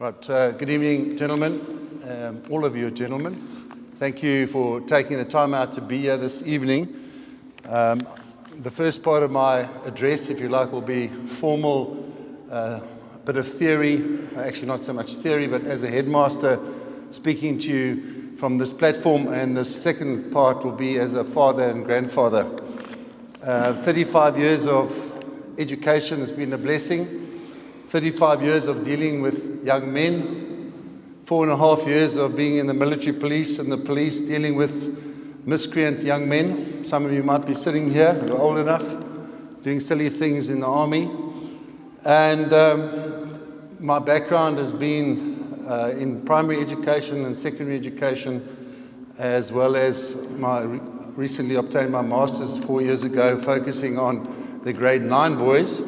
Right, good evening, gentlemen, all of you gentlemen. Thank you for taking the time out to be here this evening. The first part of my address, if you like, will be formal, a bit of theory, actually not so much theory, but as a headmaster speaking to you from this platform, and the second part will be as a father and grandfather. 35 years of education has been a blessing. 35 years of dealing with young men, 4.5 years of being in the military police and the police dealing with miscreant young men. Some of you might be sitting here, you're old enough, doing silly things in the army. And my background has been in primary education and secondary education, as well as my recently obtained my master's 4 years ago, focusing on the grade 9 boys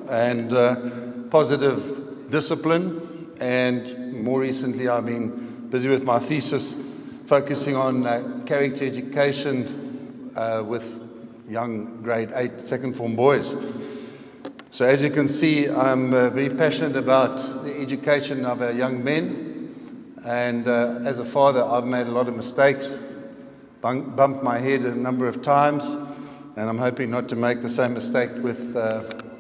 and positive discipline, and more recently I've been busy with my thesis focusing on character education with young grade 8 second form boys. So as you can see, I'm very passionate about the education of our young men, and as a father I've made a lot of mistakes, bumped my head a number of times, and I'm hoping not to make the same mistake with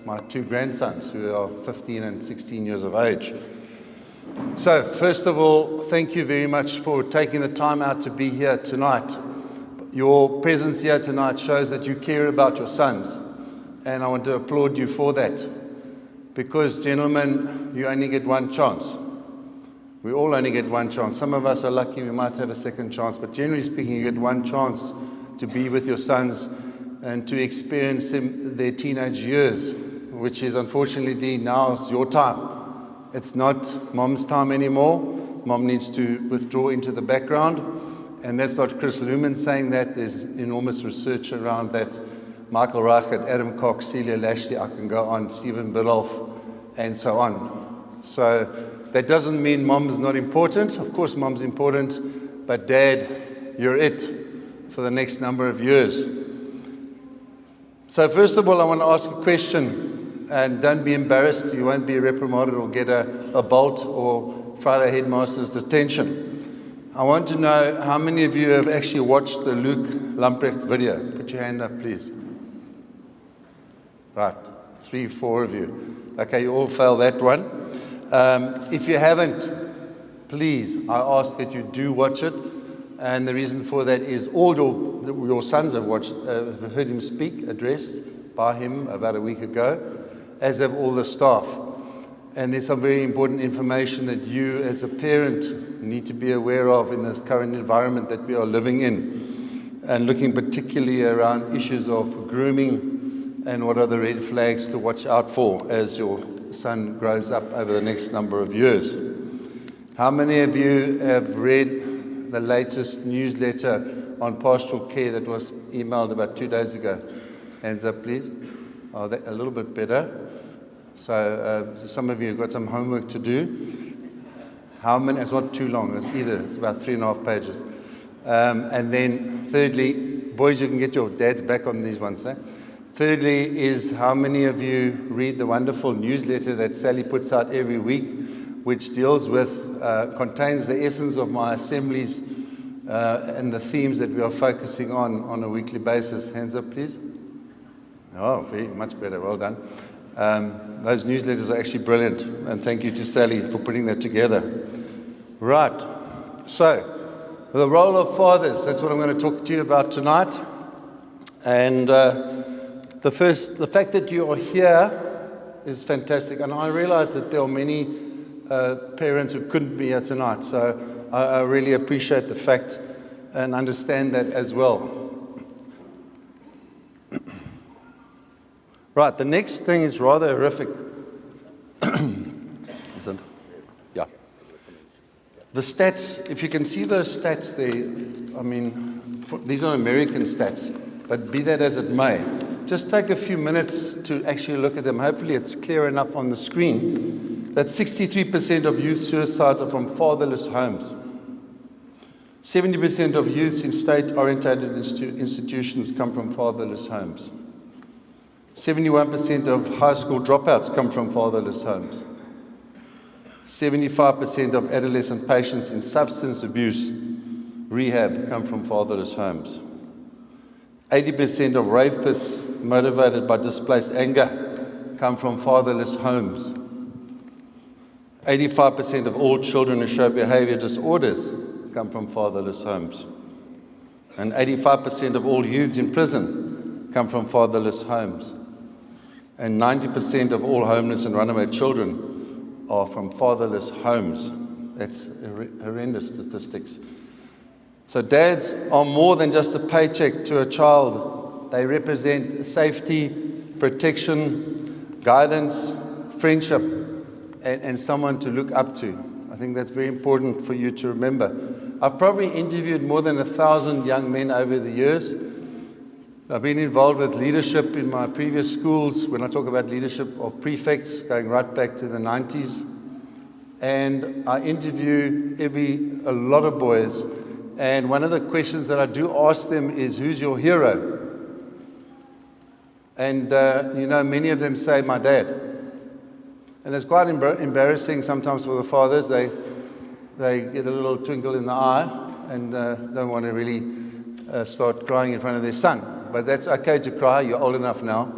my two grandsons, who are 15 and 16 years of age. So, first of all, thank you very much for taking the time out to be here tonight. Your presence here tonight shows that you care about your sons, and I want to applaud you for that. Because, gentlemen, you only get one chance. We all only get one chance. Some of us are lucky, we might have a second chance, but generally speaking, you get one chance to be with your sons and to experience their teenage years, which is unfortunately now is your time. It's not mom's time anymore. Mom needs to withdraw into the background, and that's not Chris Luhman saying that. There's enormous research around that. Michael Reichert, Adam Cox, Celia Lashley, I can go on, Stephen Biddulph, and so on. So that doesn't mean mom is not important. Of course mom's important, but dad, you're it for the next number of years. So first of all, I want to ask a question, and don't be embarrassed. You won't be reprimanded or get a bolt or Friday headmaster's detention. I want to know how many of you have actually watched the Luke Lamprecht video. Put your hand up, please. Right, 3, 4 of you. Okay, you all failed that one. If you haven't, please, I ask that you do watch it. And the reason for that is all your sons have watched, heard him speak, addressed by him about a week ago, as have all the staff. And there's some very important information that you as a parent need to be aware of in this current environment that we are living in, and looking particularly around issues of grooming and what are the red flags to watch out for as your son grows up over the next number of years. How many of you have read the latest newsletter on pastoral care that was emailed about 2 days ago? Hands up, please. Oh, that, a little bit better. So some of you have got some homework to do. How many? It's not too long either. It's about 3.5 pages. And then thirdly, boys, you can get your dads back on these ones. Eh? Thirdly is, how many of you read the wonderful newsletter that Sally puts out every week, which deals with, contains the essence of my assemblies and the themes that we are focusing on a weekly basis. Hands up, please. Oh, very much better. Well done. Those newsletters are actually brilliant, and thank you to Sally for putting that together. Right. So, the role of fathers, that's what I'm going to talk to you about tonight. And the fact that you are here is fantastic, and I realize that there are many parents who couldn't be here tonight, so I really appreciate the fact and understand that as well. Right, the next thing is rather horrific. Isn't it? Yeah. The stats, if you can see those stats there, I mean, these are American stats, but be that as it may, just take a few minutes to actually look at them. Hopefully it's clear enough on the screen that 63% of youth suicides are from fatherless homes. 70% of youths in state-orientated institutions come from fatherless homes. 71% of high school dropouts come from fatherless homes. 75% of adolescent patients in substance abuse rehab come from fatherless homes. 80% of rapists motivated by displaced anger come from fatherless homes. 85% of all children who show behavior disorders come from fatherless homes. And 85% of all youths in prison come from fatherless homes. And 90% of all homeless and runaway children are from fatherless homes. That's horrendous statistics. So dads are more than just a paycheck to a child. They represent safety, protection, guidance, friendship, and someone to look up to. I think that's very important for you to remember. I've probably interviewed more than 1,000 young men over the years. I've been involved with leadership in my previous schools, when I talk about leadership of prefects, going right back to the 90s. And I interview a lot of boys. And one of the questions that I do ask them is, who's your hero? And, many of them say, my dad. And it's quite embarrassing sometimes for the fathers. They get a little twinkle in the eye and don't want to really start crying in front of their son. But that's okay to cry. You're old enough now.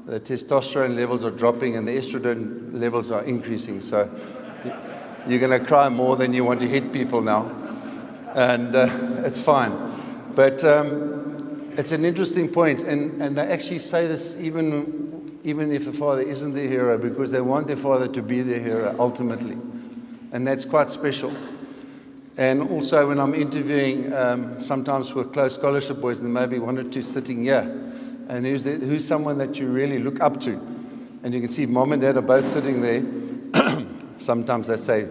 The testosterone levels are dropping and the estrogen levels are increasing. So you're going to cry more than you want to hit people now. And it's fine. But it's an interesting point. And they actually say this even if the father isn't their hero, because they want their father to be their hero ultimately. And that's quite special. And also when I'm interviewing, sometimes for close scholarship boys, there may be one or two sitting here. And who's someone that you really look up to? And you can see mom and dad are both sitting there. Sometimes they say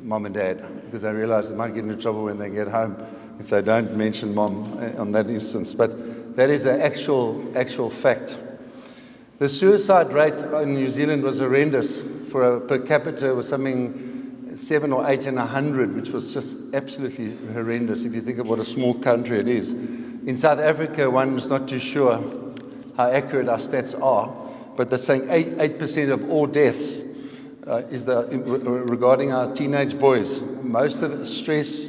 mom and dad, because they realize they might get into trouble when they get home if they don't mention mom on that instance. But that is an actual fact. The suicide rate in New Zealand was horrendous. For a per capita, it was something 7 or 8 in 100, which was just absolutely horrendous if you think of what a small country it is. In South Africa, one is not too sure how accurate our stats are, but they're saying 8% of all deaths regarding our teenage boys. Most of it is stress,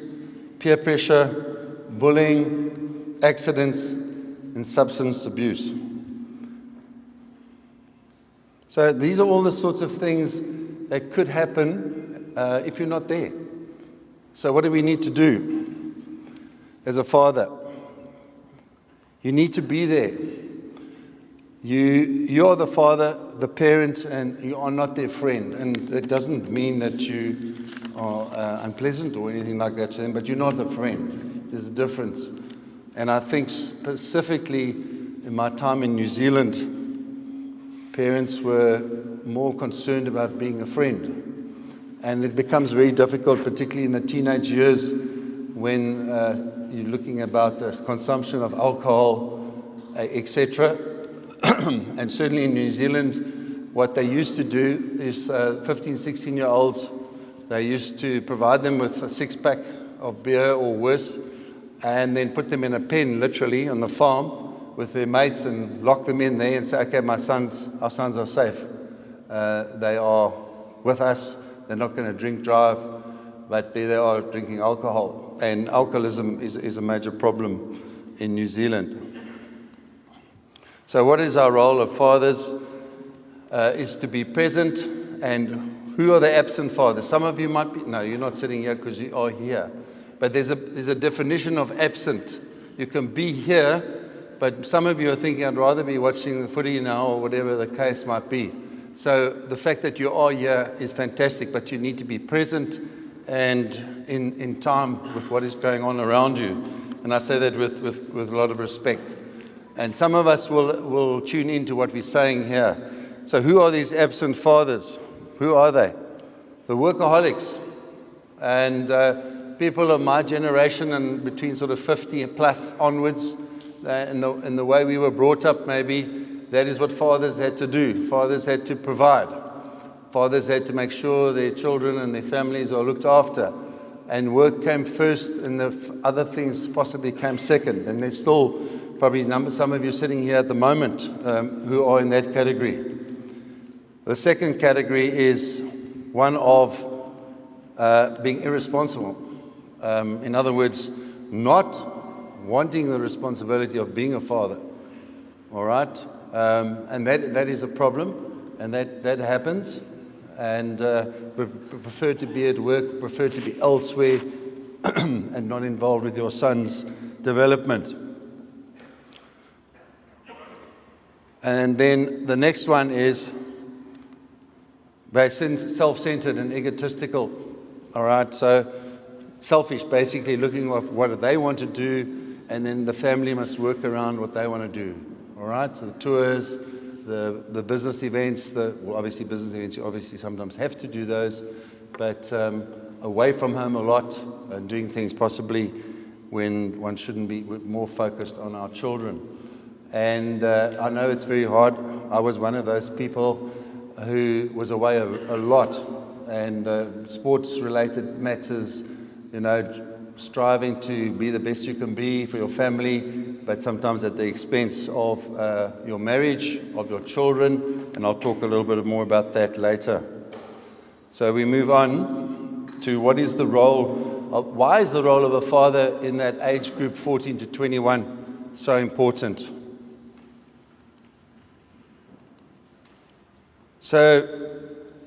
peer pressure, bullying, accidents, and substance abuse. So these are all the sorts of things that could happen if you're not there. So what do we need to do as a father? You need to be there. You are the father, the parent, and you are not their friend. And that doesn't mean that you are unpleasant or anything like that to them, but you're not a friend. There's a difference. And I think specifically in my time in New Zealand, parents were more concerned about being a friend. And it becomes very difficult, particularly in the teenage years, when you're looking about the consumption of alcohol, etc. And certainly in New Zealand, what they used to do is 15, 16-year-olds, they used to provide them with a six-pack of beer or worse, and then put them in a pen, literally, on the farm with their mates and lock them in there and say, okay, our sons are safe. They are with us. They're not going to drink drive, but there they are drinking alcohol. And alcoholism is a major problem in New Zealand. So what is our role of fathers? Is to be present. And who are the absent fathers? Some of you might be, no, you're not sitting here because you are here. But there's a definition of absent. You can be here, but some of you are thinking, I'd rather be watching the footy now or whatever the case might be. So the fact that you are here is fantastic, but you need to be present and in time with what is going on around you. And I say that with a lot of respect. And some of us will tune into what we're saying here. So who are these absent fathers? Who are they? The workaholics. And people of my generation and between sort of 50 plus onwards, in the way we were brought up maybe, that is what fathers had to do. Fathers had to provide. Fathers had to make sure their children and their families are looked after. And work came first and the other things possibly came second. And there's still probably some of you sitting here at the moment who are in that category. The second category is one of being irresponsible. In other words, not wanting the responsibility of being a father. All right? And that is a problem, and that happens. And prefer to be at work, prefer to be elsewhere, and not involved with your son's development. And then the next one is they're self-centered and egotistical. All right, so selfish, basically looking at what they want to do, and then the family must work around what they want to do. All right, so the tours, the business events, obviously business events, you obviously sometimes have to do those, but away from home a lot and doing things possibly when one shouldn't be, more focused on our children. And I know it's very hard. I was one of those people who was away a lot, and sports-related matters, striving to be the best you can be for your family, but sometimes at the expense of your marriage, of your children, and I'll talk a little bit more about that later. So we move on to why is the role of a father in that age group 14 to 21 so important? So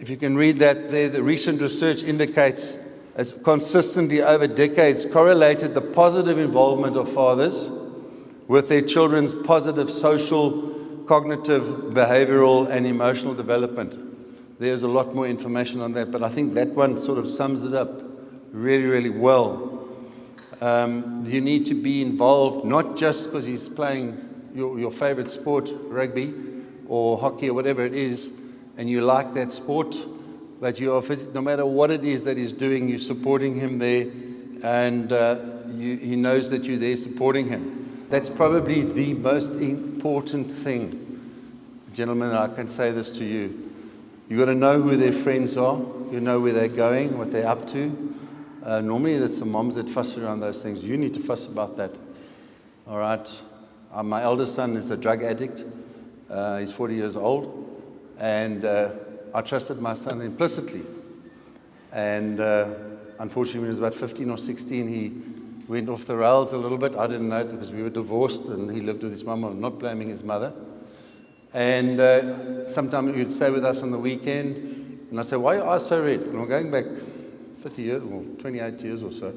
if you can read that there, the recent research indicates has consistently over decades correlated the positive involvement of fathers with their children's positive social, cognitive, behavioral, and emotional development. There's a lot more information on that, but I think that one sort of sums it up really, really well. You need to be involved, not just because he's playing your favorite sport, rugby or hockey or whatever it is, and you like that sport, but you are, no matter what it is that he's doing, you're supporting him there, and he knows that you're there supporting him. That's probably the most important thing. Gentlemen, I can say this to you. You've got to know who their friends are. You know where they're going, what they're up to. Normally, it's the moms that fuss around those things. You need to fuss about that. All right? My eldest son is a drug addict. He's 40 years old. And I trusted my son implicitly. And unfortunately, when he was about 15 or 16, he went off the rails a little bit. I didn't know it because we were divorced and he lived with his mum. I'm not blaming his mother. And sometimes he would stay with us on the weekend. And I said, why are your eyes so red? And I'm going back 30 years, or 28 years or so.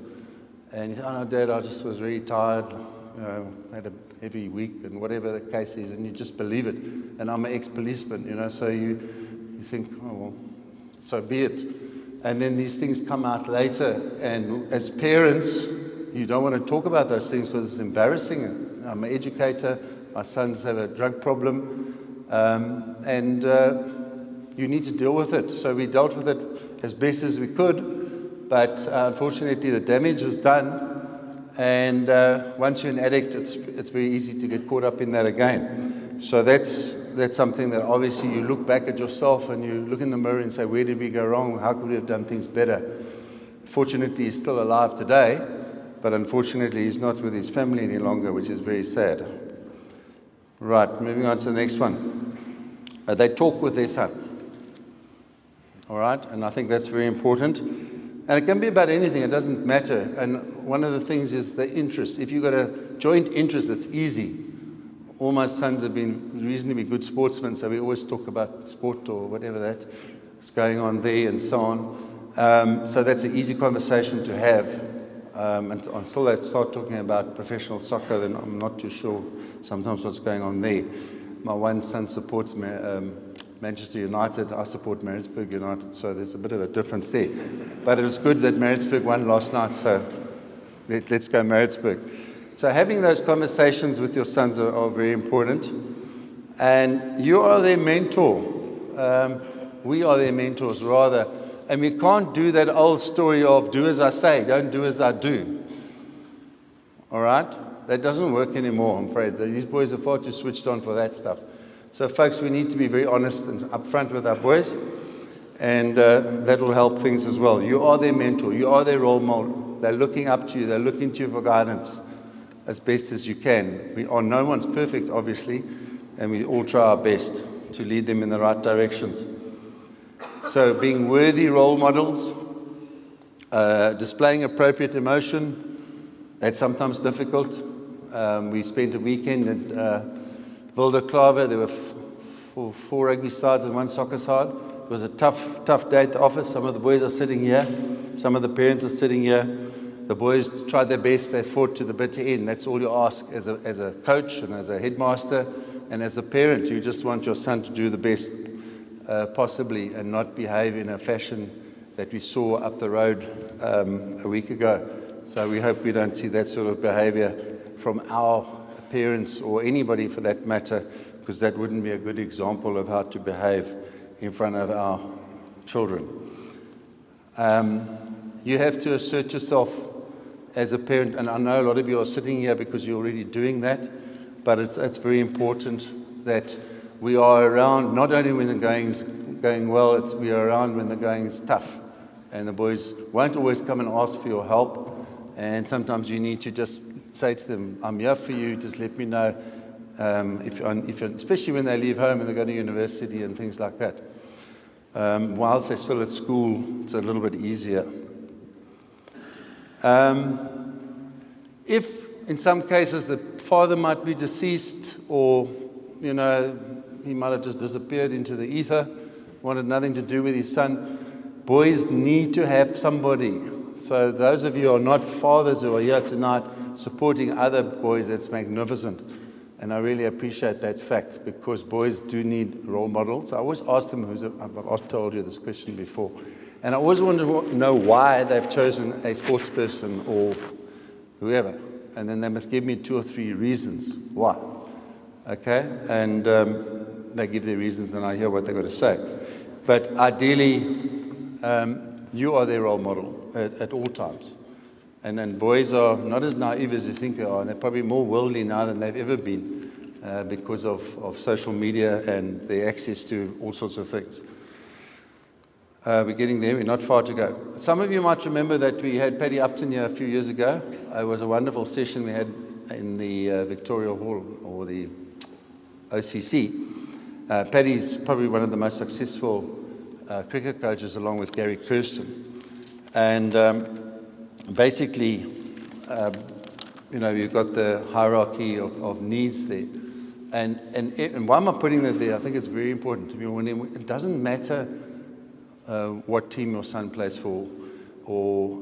And he said, oh no, Dad, I just was really tired. Had a heavy week and whatever the case is, and you just believe it. And I'm an ex-policeman, so you think, oh, well, so be it. And then these things come out later, and as parents, you don't want to talk about those things because it's embarrassing. I'm an educator, my sons have a drug problem, and you need to deal with it. So we dealt with it as best as we could, but unfortunately the damage was done. And once you're an addict, it's very easy to get caught up in that again. So that's something that obviously you look back at yourself and you look in the mirror and say, where did we go wrong? How could we have done things better? Fortunately, he's still alive today, but unfortunately, he's not with his family any longer, which is very sad. Right, moving on to the next one. They talk with their son. All right, and I think that's very important. And it can be about anything, it doesn't matter. And one of the things is the interest. If you've got a joint interest, it's easy. All my sons have been reasonably good sportsmen, so we always talk about sport or whatever that's going on there and so on. So that's an easy conversation to have. Until they start talking about professional soccer, then I'm not too sure sometimes what's going on there. My one son supports Manchester United. I support Maritzburg United, so there's a bit of a difference there. But it was good that Maritzburg won last night, so let's go Maritzburg. So having those conversations with your sons are very important. And you are their mentor. We are their mentors, rather. And we can't do that old story of do as I say, don't do as I do. All right? That doesn't work anymore, I'm afraid. These boys are far too switched on for that stuff. So, folks, we need to be very honest and upfront with our boys, and that will help things as well. You are their mentor. You are their role model. They're looking up to you. They're looking to you for guidance as best as you can. No one's perfect, obviously, and we all try our best to lead them in the right directions. So, being worthy role models, Displaying appropriate emotion, that's sometimes difficult. We spent a weekend at Wilderklaver. There were four rugby sides and one soccer side. It was a tough day at the office. Some of the boys are sitting here. Some of the parents are sitting here. The boys tried their best. They fought to the bitter end. That's all you ask as a coach and as a headmaster and as a parent. You just want your son to do the best possibly and not behave in a fashion that we saw up the road a week ago. So we hope we don't see that sort of behavior from our parents or anybody for that matter, because that wouldn't be a good example of how to behave in front of our children. You have to assert yourself as a parent, and I know a lot of you are sitting here because you're already doing that, but it's very important that we are around not only when the going's going well, we are around when the going is tough. And the boys won't always come and ask for your help, and sometimes you need to just say to them, I'm here for you, just let me know, especially when they leave home and they go to university and things like that. Whilst they're still at school, it's a little bit easier. If in some cases the father might be deceased, or he might have just disappeared into the ether, wanted nothing to do with his son, boys need to have somebody. So those of you who are not fathers who are here tonight supporting other boys, that's magnificent. And I really appreciate that fact, because boys do need role models. I always ask them, I've told you this question before, and I always want to know why they've chosen a sports person or whoever. And then they must give me 2 or 3 reasons why. Okay? And they give their reasons and I hear what they've got to say. But ideally, you are their role model at all times. And then boys are not as naive as you think they are, and they're probably more worldly now than they've ever been because of social media and their access to all sorts of things. We're getting there. We're not far to go. Some of you might remember that we had Paddy Upton here a few years ago. It was a wonderful session we had in the Victoria Hall, or the OCC. Paddy's probably one of the most successful cricket coaches, along with Gary Kirsten. And basically, you've got the hierarchy of needs there. And why am I putting that there? I think it's very important to be aware. It doesn't matter what team your son plays for, or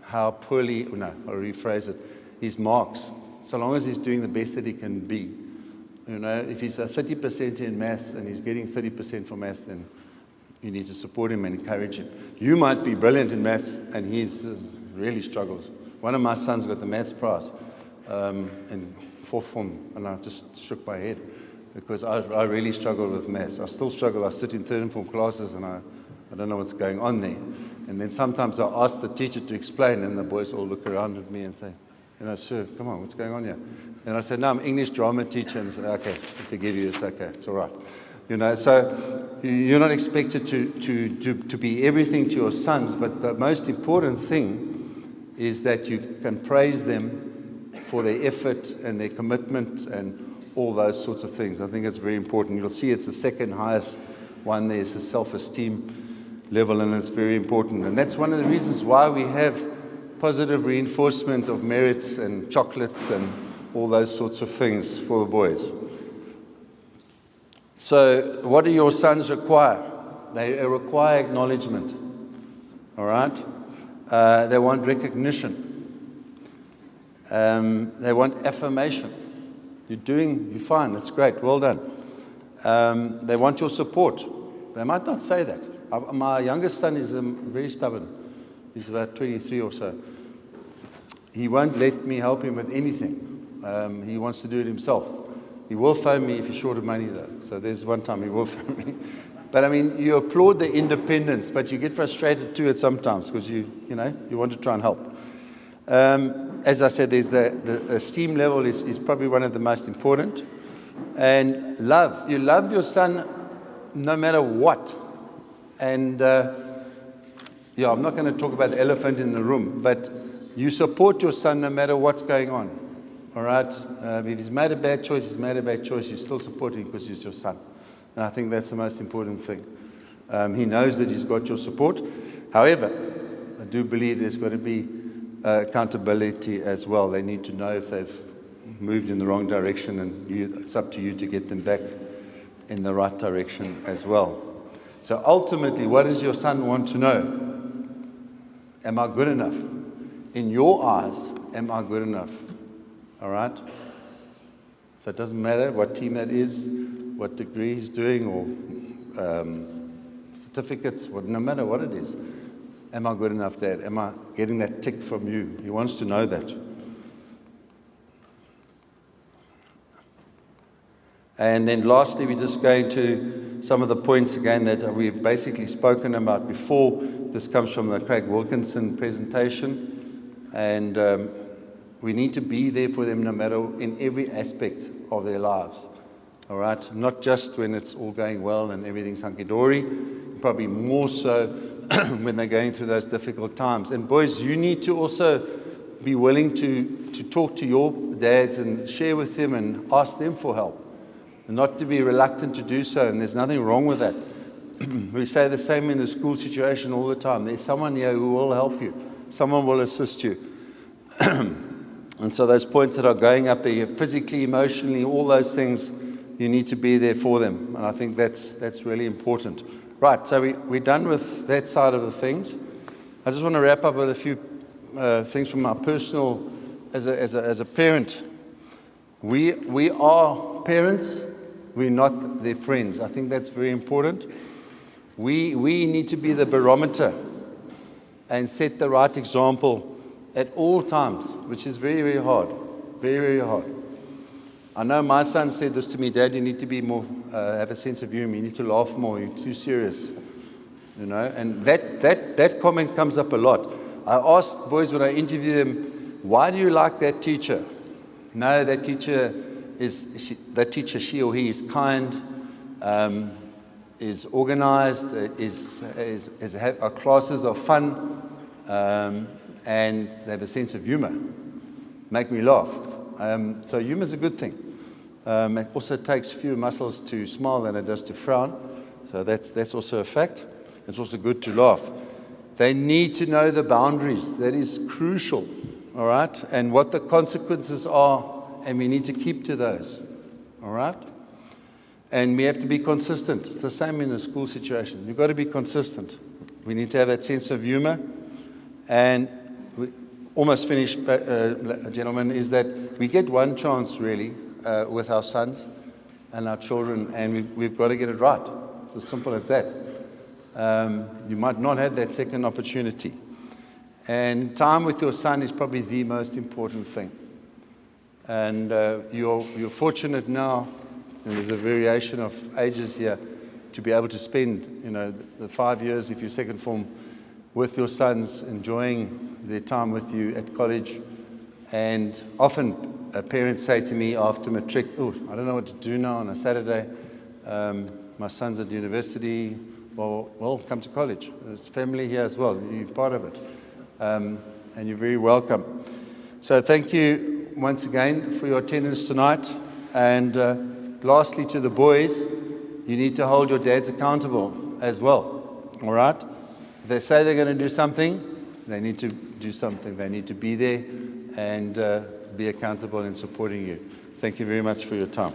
how poorly, I'll rephrase it, his marks, so long as he's doing the best that he can be. If he's a 30% in maths and he's getting 30% for maths, then you need to support him and encourage him. You might be brilliant in maths and he's really struggles. One of my sons got the maths prize in 4th form, and I just shook my head, because I really struggled with maths. I still struggle. I sit in 3rd form classes and I don't know what's going on there. And then sometimes I ask the teacher to explain, and the boys all look around at me and say, sir, come on, what's going on here? And I said, no, I'm an English drama teacher. And I said, okay, I forgive you, it's okay, it's all right. So you're not expected to be everything to your sons, but the most important thing is that you can praise them for their effort and their commitment and all those sorts of things. I think it's very important. You'll see it's the second highest one. There's the self-esteem level, and it's very important. And that's one of the reasons why we have positive reinforcement of merits and chocolates and all those sorts of things for the boys. So what do your sons require? They require acknowledgement. All right? They want recognition. They want affirmation. You're fine, that's great, well done. They want your support. They might not say that. My youngest son is very stubborn. He's about 23 or so. He won't let me help him with anything. He wants to do it himself. He will phone me if he's short of money, though. So there's one time he will phone me. But you applaud the independence, but you get frustrated too at sometimes, because you want to try and help. As I said, there's the esteem level is probably one of the most important. And love. You love your son no matter what. And I'm not going to talk about the elephant in the room, but you support your son no matter what's going on. All right? If he's made a bad choice, you still support him because he's your son. And I think that's the most important thing. He knows that he's got your support. However, I do believe there's got to be accountability as well. They need to know if they've moved in the wrong direction, and it's up to you to get them back in the right direction as well. So ultimately, what does your son want to know? Am I good enough? In your eyes, am I good enough? All right? So it doesn't matter what team that is, what degree he's doing, or certificates, no matter what it is. Am I good enough, Dad? Am I getting that tick from you? He wants to know that. And then lastly, we're just going to some of the points again that we've basically spoken about before. This comes from the Craig Wilkinson presentation. And we need to be there for them no matter in every aspect of their lives. All right? Not just when it's all going well and everything's hunky-dory, probably more so when they're going through those difficult times. And boys, you need to also be willing to talk to your dads and share with them and ask them for help. And not to be reluctant to do so, and there's nothing wrong with that. We say the same in the school situation all the time. There's someone here who will help you. Someone will assist you. And so those points that are going up there, physically, emotionally, all those things, you need to be there for them. And I think that's really important. Right, so we're done with that side of the things. I just want to wrap up with a few things from my personal, as a parent. We are parents. We're not their friends. I think that's very important. We need to be the barometer and set the right example at all times, which is very, very hard. Very, very hard. I know my son said this to me, Dad, you need to be more, have a sense of humor. You need to laugh more. You're too serious. You know, and that comment comes up a lot. I asked boys when I interview them, why do you like that teacher? No, that teacher, she or he is kind, is organized, our classes are fun, and they have a sense of humor. Make me laugh. So humor is a good thing. It also takes fewer muscles to smile than it does to frown. So that's also a fact. It's also good to laugh. They need to know the boundaries. That is crucial. All right? And what the consequences are, and we need to keep to those. All right? And we have to be consistent. It's the same in the school situation. You've got to be consistent. We need to have that sense of humor. And we almost finished, gentlemen, is that we get one chance, really, with our sons and our children, and we've got to get it right. It's as simple as that. You might not have that second opportunity. And time with your son is probably the most important thing. And you're fortunate now, and there's a variation of ages here, to be able to spend, the 5 years, if you're second form, with your sons, enjoying their time with you at college. And often parents say to me after matric, I don't know what to do now on a Saturday. My son's at university. Well, come to college. There's family here as well. You're part of it. And you're very welcome. So thank you once again for your attendance tonight. And lastly, to the boys, you need to hold your dads accountable as well. All right? If they say they're going to do something, they need to do something. They need to be there and be accountable in supporting you. Thank you very much for your time.